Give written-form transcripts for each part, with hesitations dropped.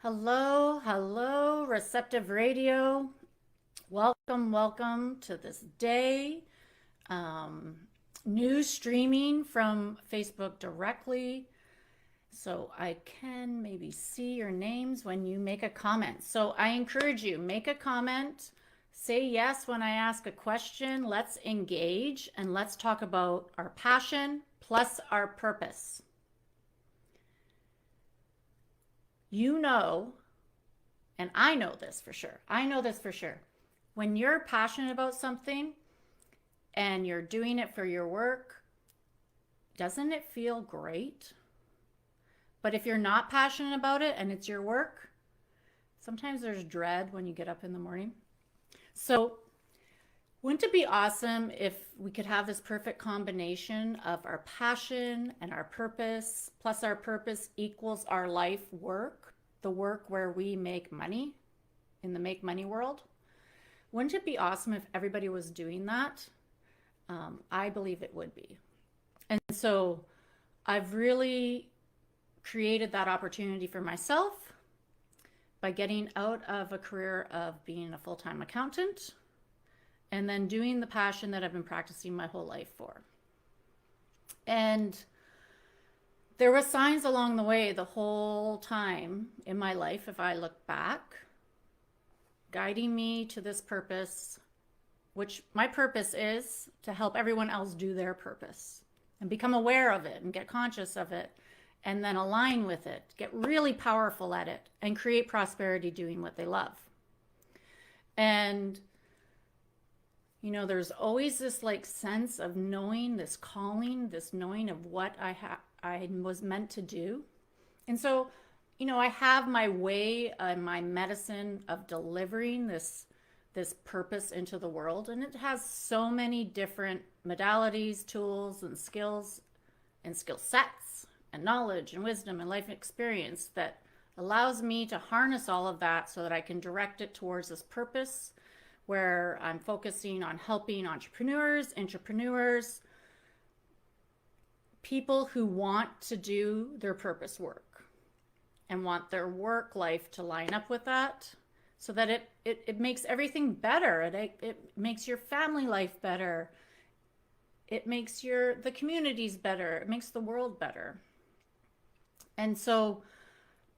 Hello, hello, Receptive Radio. Welcome to this day. Um, News streaming from Facebook directly. So I can maybe see your names when you make a comment. So I encourage you, make a comment, say yes when I ask a question. Let's engage and let's talk about our passion plus our purpose. You know, and I know this for sure. When you're passionate about something and you're doing it for your work, doesn't it feel great? But if you're not passionate about it and it's your work, sometimes there's dread when you get up in the morning. So, wouldn't it be awesome if we could have this perfect combination of our passion and our purpose, plus our purpose equals our life work, the work where we make money in the make money world? Wouldn't it be awesome if everybody was doing that? I believe it would be. And so I've really created that opportunity for myself by getting out of a career of being a full-time accountant and then doing the passion that I've been practicing my whole life for. And there were signs along the way the whole time in my life, if I look back, guiding me to this purpose, which my purpose is to help everyone else do their purpose and become aware of it and get conscious of it and then align with it, get really powerful at it and create prosperity doing what they love. And there's always this sense of knowing, this calling, this knowing of what I was meant to do. And so, I have my way and my medicine of delivering this purpose into the world. And it has so many different modalities, tools, and skills and skill sets and knowledge and wisdom and life experience that allows me to harness all of that so that I can direct it towards this purpose where I'm focusing on helping entrepreneurs, people who want to do their purpose work and want their work life to line up with that so that it makes everything better. It makes your family life better. It makes the communities better. It makes the world better. And so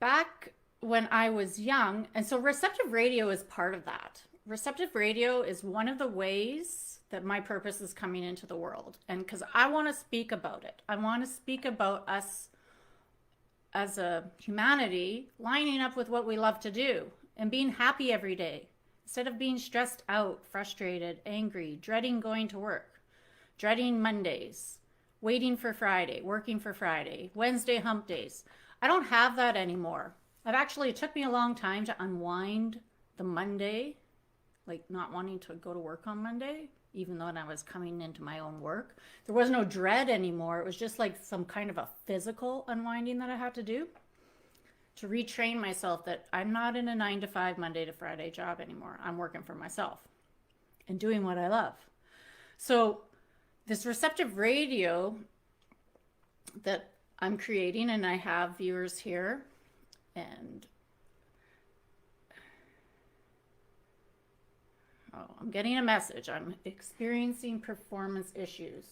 back when I was young, and so Receptive Radio is part of that. Receptive Radio is one of the ways that my purpose is coming into the world. And because I want to speak about it. I want to speak about us as a humanity lining up with what we love to do and being happy every day instead of being stressed out, frustrated, angry, dreading going to work, dreading Mondays, waiting for Friday, working for Friday, Wednesday hump days. I don't have that anymore. It took me a long time to unwind the Monday, not wanting to go to work on Monday, even though I was coming into my own work. There was no dread anymore. It was just some kind of a physical unwinding that I had to do to retrain myself that I'm not in a 9-to-5 Monday to Friday job anymore. I'm working for myself and doing what I love. So this Receptive Radio that I'm creating, and I have viewers here, and I'm getting a message. I'm experiencing performance issues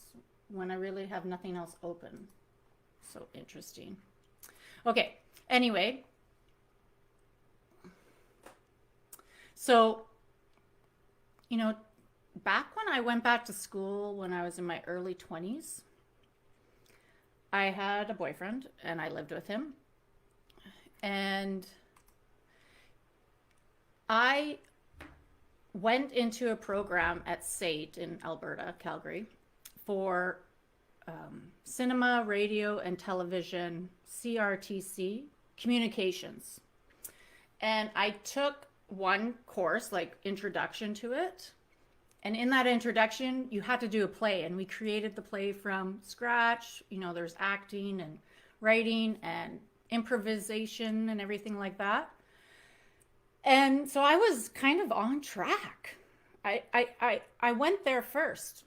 when I really have nothing else open. So interesting. Okay, anyway. So, back when I went back to school when I was in my early 20s, I had a boyfriend and I lived with him. And I went into a program at SAIT in Alberta, Calgary, for cinema, radio, and television, CRTC, communications. And I took one course, introduction to it. And in that introduction, you had to do a play. And we created the play from scratch. There's acting and writing and improvisation and everything like that. And so I was kind of on track. I went there first.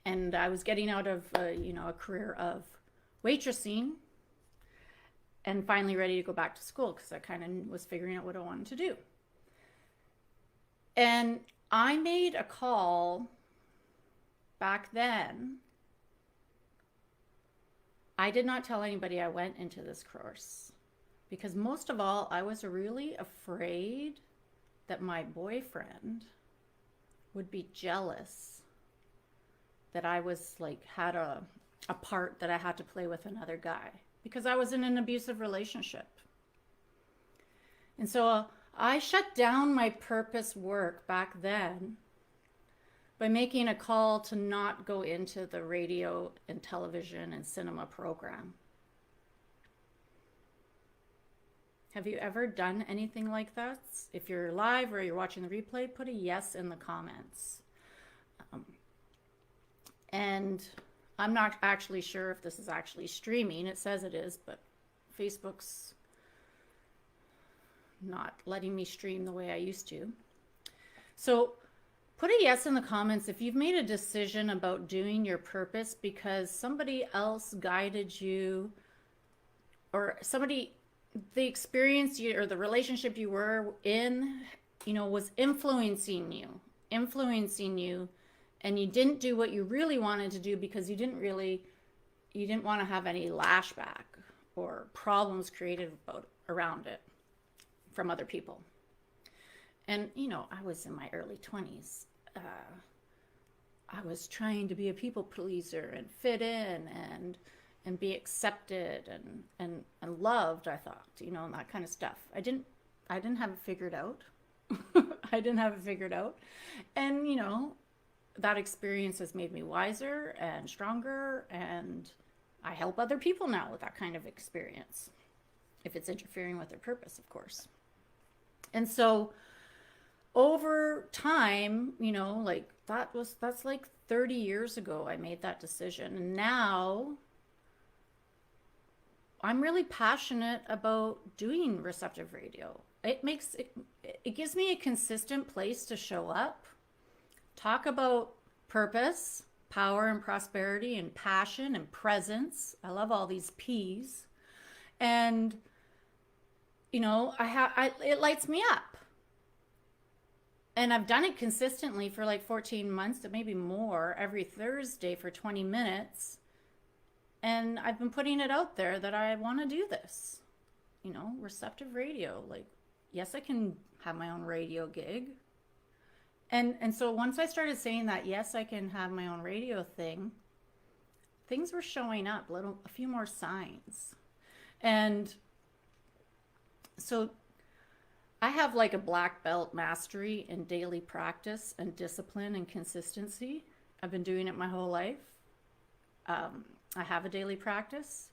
And I was getting out of, a career of waitressing and finally ready to go back to school because I kind of was figuring out what I wanted to do. And I made a call back then. I did not tell anybody I went into this course because most of all, I was really afraid that my boyfriend would be jealous that I was like had a part that I had to play with another guy because I was in an abusive relationship. And so I shut down my purpose work back then by making a call to not go into the radio and television and cinema program. Have you ever done anything like that? If you're live or you're watching the replay, put a yes in the comments. And I'm not actually sure if this is actually streaming. It says it is, but Facebook's not letting me stream the way I used to. So put a yes in the comments if you've made a decision about doing your purpose because somebody else guided you, or the experience you or the relationship you were in, was influencing you, and you didn't do what you really wanted to do because you didn't want to have any lashback or problems created around it from other people. And, I was in my early 20s. I was trying to be a people pleaser and fit in and be accepted and loved, I thought, and that kind of stuff. I didn't have it figured out. I didn't have it figured out. And, that experience has made me wiser and stronger, and I help other people now with that kind of experience, if it's interfering with their purpose, of course. And so over time, that's like 30 years ago I made that decision. And now I'm really passionate about doing Receptive Radio. It gives me a consistent place to show up, talk about purpose, power and prosperity and passion and presence. I love all these P's. And it lights me up. And I've done it consistently for like 14 months, maybe more, every Thursday for 20 minutes. And I've been putting it out there that I want to do this. Receptive Radio. Like, yes, I can have my own radio gig. And so once I started saying that, yes, I can have my own radio thing, things were showing up, a few more signs. And so I have like a black belt mastery in daily practice and discipline and consistency. I've been doing it my whole life. I have a daily practice.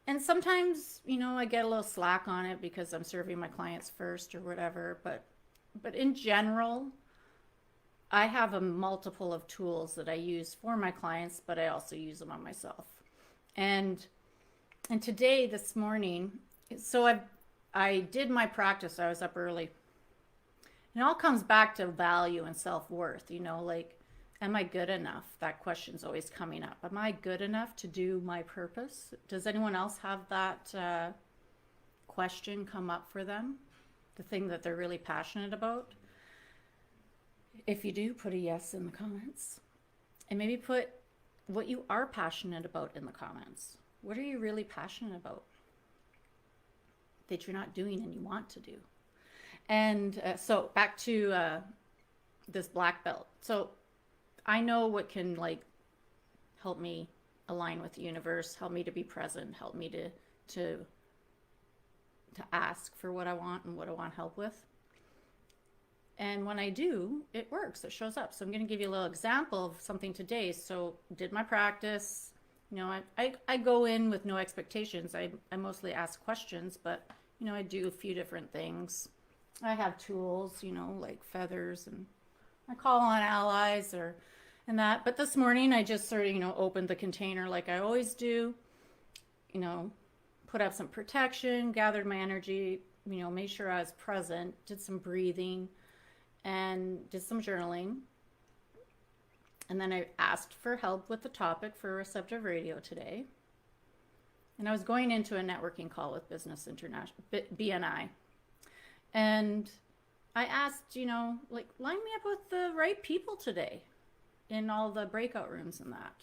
And sometimes, I get a little slack on it because I'm serving my clients first or whatever. But in general, I have a multiple of tools that I use for my clients, but I also use them on myself. And today, this morning, so I did my practice. I was up early. It all comes back to value and self-worth, am I good enough? That question's always coming up. Am I good enough to do my purpose? Does anyone else have that question come up for them? The thing that they're really passionate about? If you do, put a yes in the comments. And maybe put what you are passionate about in the comments. What are you really passionate about that you're not doing and you want to do? And so back to this black belt. So I know what can help me align with the universe, help me to be present, help me to ask for what I want and what I want help with. And when I do, it works, it shows up. So I'm going to give you a little example of something today. So did my practice, I go in with no expectations. I mostly ask questions, but, I do a few different things. I have tools, like feathers, and I call on allies and that. But this morning I just sort of, opened the container like I always do, put up some protection, gathered my energy, made sure I was present, did some breathing, and did some journaling. And then I asked for help with the topic for Receptive Radio today. And I was going into a networking call with Business International, BNI. And I asked, like, line me up with the right people today in all the breakout rooms and that.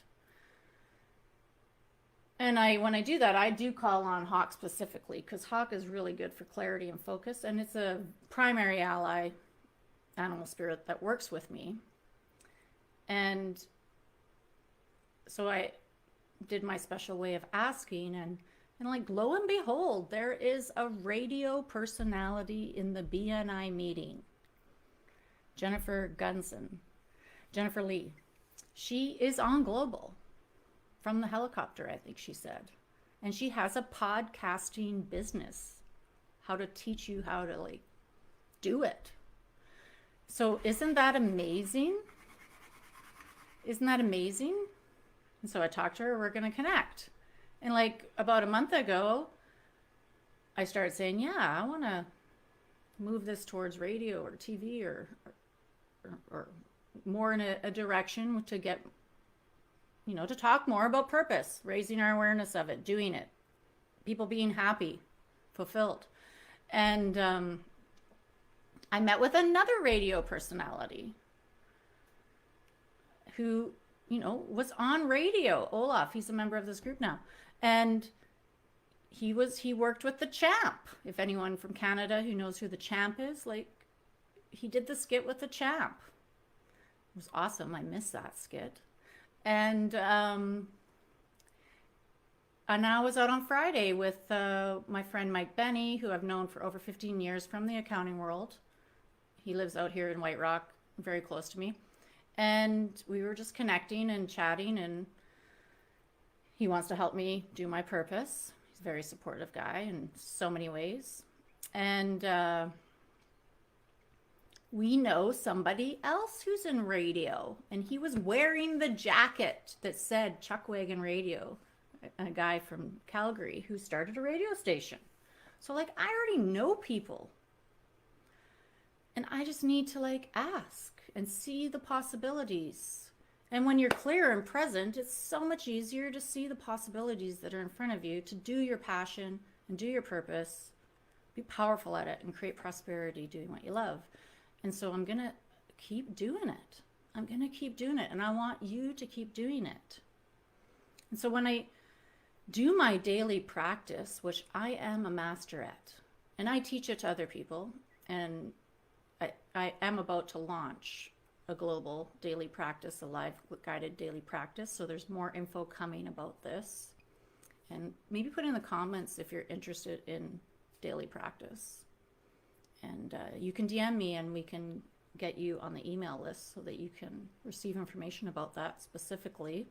And when I do that, I do call on Hawk specifically, because Hawk is really good for clarity and focus, and it's a primary ally animal spirit that works with me. And so I did my special way of asking, and like, lo and behold, there is a radio personality in the BNI meeting. Jennifer Lee. She is on Global from the helicopter, I think she said. And she has a podcasting business, how to teach you how to like do it. So isn't that amazing? Isn't that amazing? And so I talked to her, we're going to connect. And like about a month ago, I started saying, yeah, I want to move this towards radio or TV or more in a direction to get, to talk more about purpose, raising our awareness of it, doing it, people being happy, fulfilled. And I met with another radio personality who, was on radio. Olaf, he's a member of this group now. And he worked with the Champ. If anyone from Canada who knows who the Champ is, like, he did the skit with the Champ. It was awesome. I missed that skit. And I was out on Friday with my friend Mike Benny, who I've known for over 15 years from the accounting world. He lives out here in White Rock, very close to me. And we were just connecting and chatting, and he wants to help me do my purpose. He's a very supportive guy in so many ways. And we know somebody else who's in radio, and he was wearing the jacket that said Chuckwagon Radio, a guy from Calgary who started a radio station. So like, I already know people, and I just need to like ask and see the possibilities. And when you're clear and present, it's so much easier to see the possibilities that are in front of you, to do your passion and do your purpose, be powerful at it, and create prosperity doing what you love. And so I'm going to keep doing it. I'm going to keep doing it. And I want you to keep doing it. And so when I do my daily practice, which I am a master at, and I teach it to other people, and I am about to launch a global daily practice, a live guided daily practice. So there's more info coming about this. And maybe put in the comments if you're interested in daily practice. And you can DM me, and we can get you on the email list so that you can receive information about that specifically.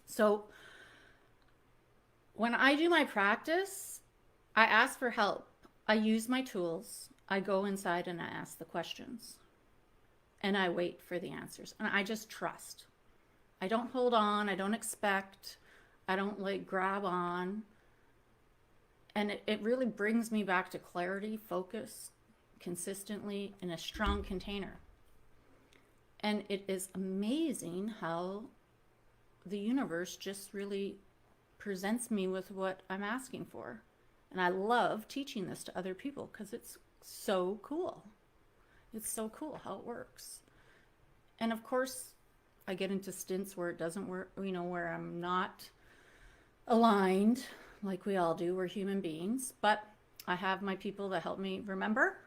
So when I do my practice, I ask for help. I use my tools. I go inside and I ask the questions. And I wait for the answers. And I just trust. I don't hold on. I don't expect. I don't like grab on. And it really brings me back to clarity, focus, consistently in a strong container. And it is amazing how the universe just really presents me with what I'm asking for. And I love teaching this to other people because it's so cool. It's so cool how it works. And of course, I get into stints where it doesn't work, where I'm not aligned, like we all do. We're human beings. But I have my people that help me remember,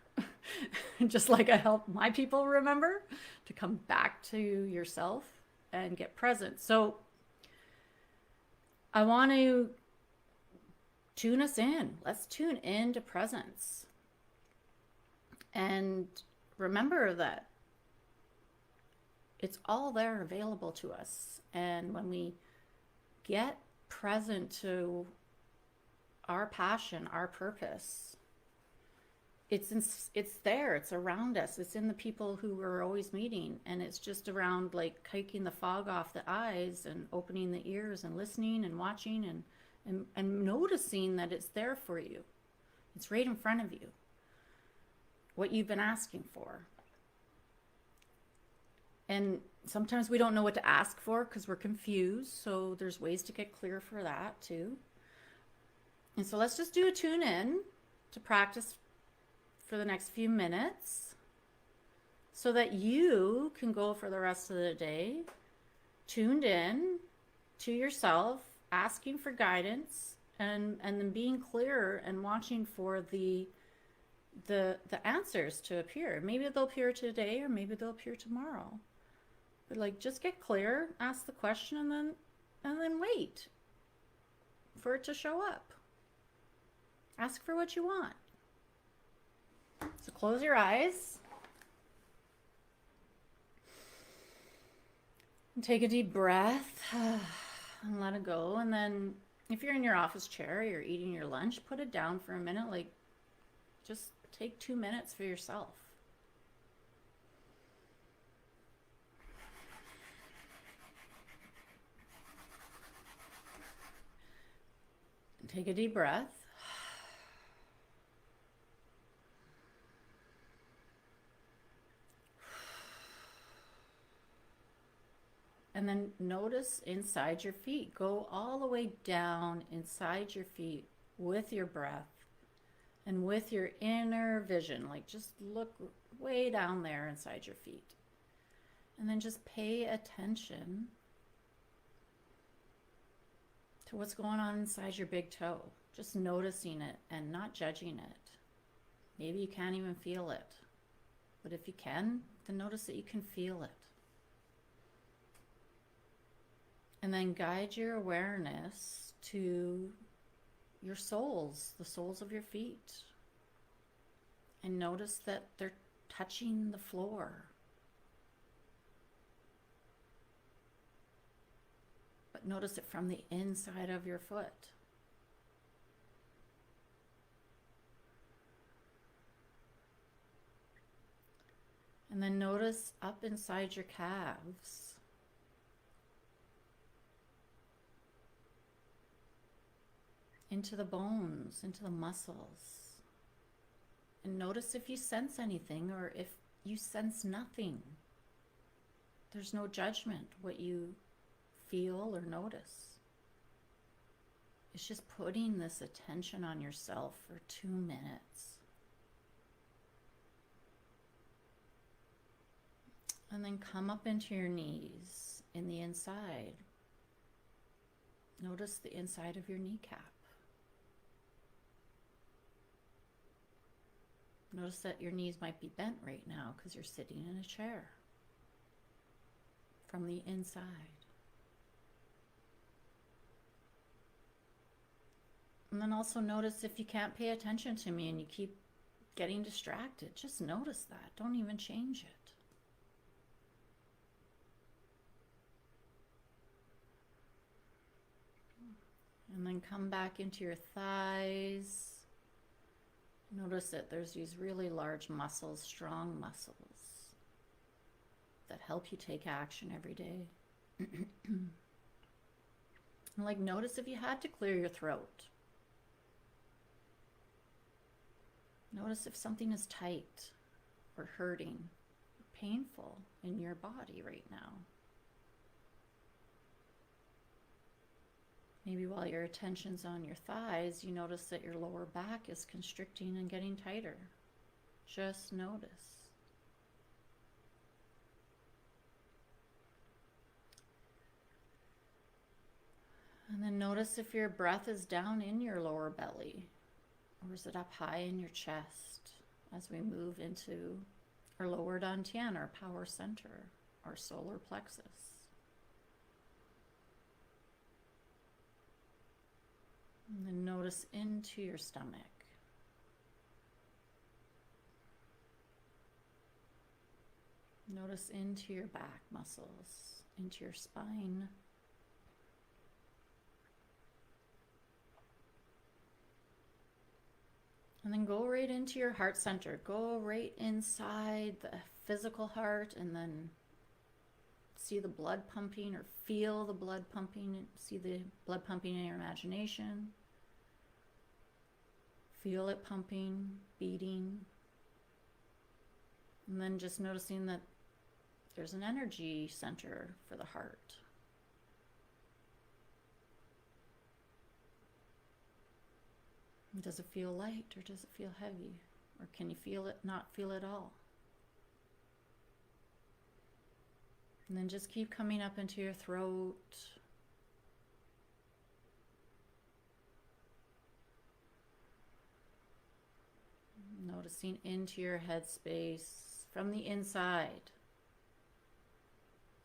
just like I help my people remember to come back to yourself and get present. So I want to tune us in. Let's tune in to presence. And remember that it's all there available to us. And when we get present to our passion, our purpose, it's there, it's around us, it's in the people who we're always meeting, and it's just around like taking the fog off the eyes and opening the ears and listening and watching and noticing that it's there for you. It's right in front of you, what you've been asking for. And sometimes we don't know what to ask for because we're confused, so there's ways to get clear for that too. And so let's just do a tune in to practice for the next few minutes so that you can go for the rest of the day tuned in to yourself, asking for guidance, and then being clear and watching for the answers to appear. Maybe they'll appear today or maybe they'll appear tomorrow. But like, just get clear, ask the question, and then wait for it to show up. Ask for what you want. So close your eyes. And take a deep breath and let it go. And then if you're in your office chair, you're eating your lunch, put it down for a minute. Like, just take 2 minutes for yourself. And take a deep breath. And then notice inside your feet. Go all the way down inside your feet with your breath and with your inner vision. Like, just look way down there inside your feet. And then just pay attention to what's going on inside your big toe. Just noticing it and not judging it. Maybe you can't even feel it. But if you can, then notice that you can feel it. And then guide your awareness to your soles, the soles of your feet. And notice that they're touching the floor. But notice it from the inside of your foot. And then notice up inside your calves. Into the bones, into the muscles. And notice if you sense anything or if you sense nothing. There's no judgment what you feel or notice. It's just putting this attention on yourself for 2 minutes. And then come up into your knees in the inside. Notice the inside of your kneecap. Notice that your knees might be bent right now because you're sitting in a chair from the inside. And then also notice if you can't pay attention to me and you keep getting distracted, just notice that. Don't even change it. And then come back into your thighs. Notice that there's these really large muscles, strong muscles, that help you take action every day. And like, notice if you had to clear your throat. Notice if something is tight or hurting or painful in your body right now. Maybe while your attention's on your thighs, you notice that your lower back is constricting and getting tighter. Just notice. And then notice if your breath is down in your lower belly, or is it up high in your chest as we move into our lower dantian, our power center, our solar plexus. And then notice into your stomach. Notice into your back muscles, into your spine. And then go right into your heart center. Go right inside the physical heart and then see the blood pumping, or feel the blood pumping. See the blood pumping in your imagination. Feel it pumping, beating. And then just noticing that there's an energy center for the heart. Does it feel light or does it feel heavy? Or can you feel it, not feel it all? And then just keep coming up into your throat. Noticing into your headspace from the inside.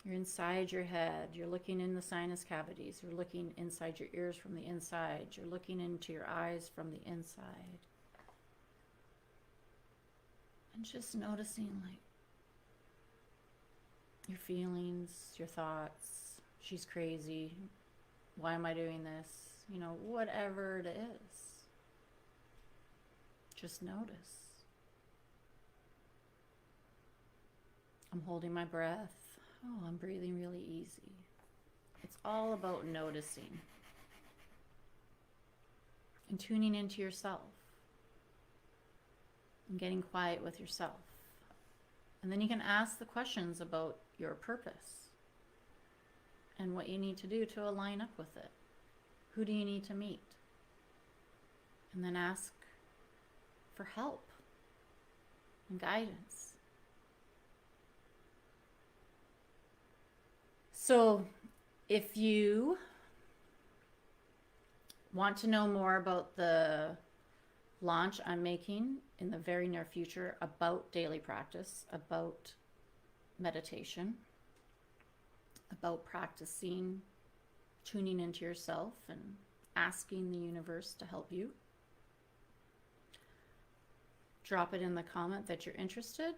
You're inside your head. You're looking in the sinus cavities. You're looking inside your ears from the inside. You're looking into your eyes from the inside. And just noticing, like, your feelings, your thoughts. She's crazy. Why am I doing this? You know, whatever it is. Just notice. I'm holding my breath. Oh, I'm breathing really easy. It's all about noticing and tuning into yourself and getting quiet with yourself. And then you can ask the questions about your purpose and what you need to do to align up with it. Who do you need to meet? And then ask for help and guidance. So if you want to know more about the launch I'm making in the very near future about daily practice, about meditation, about practicing tuning into yourself and asking the universe to help you, drop it in the comment that you're interested,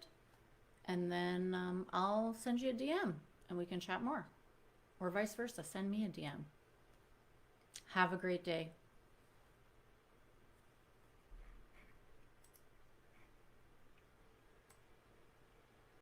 and then I'll send you a DM and we can chat more. Or vice versa, send me a DM. Have a great day.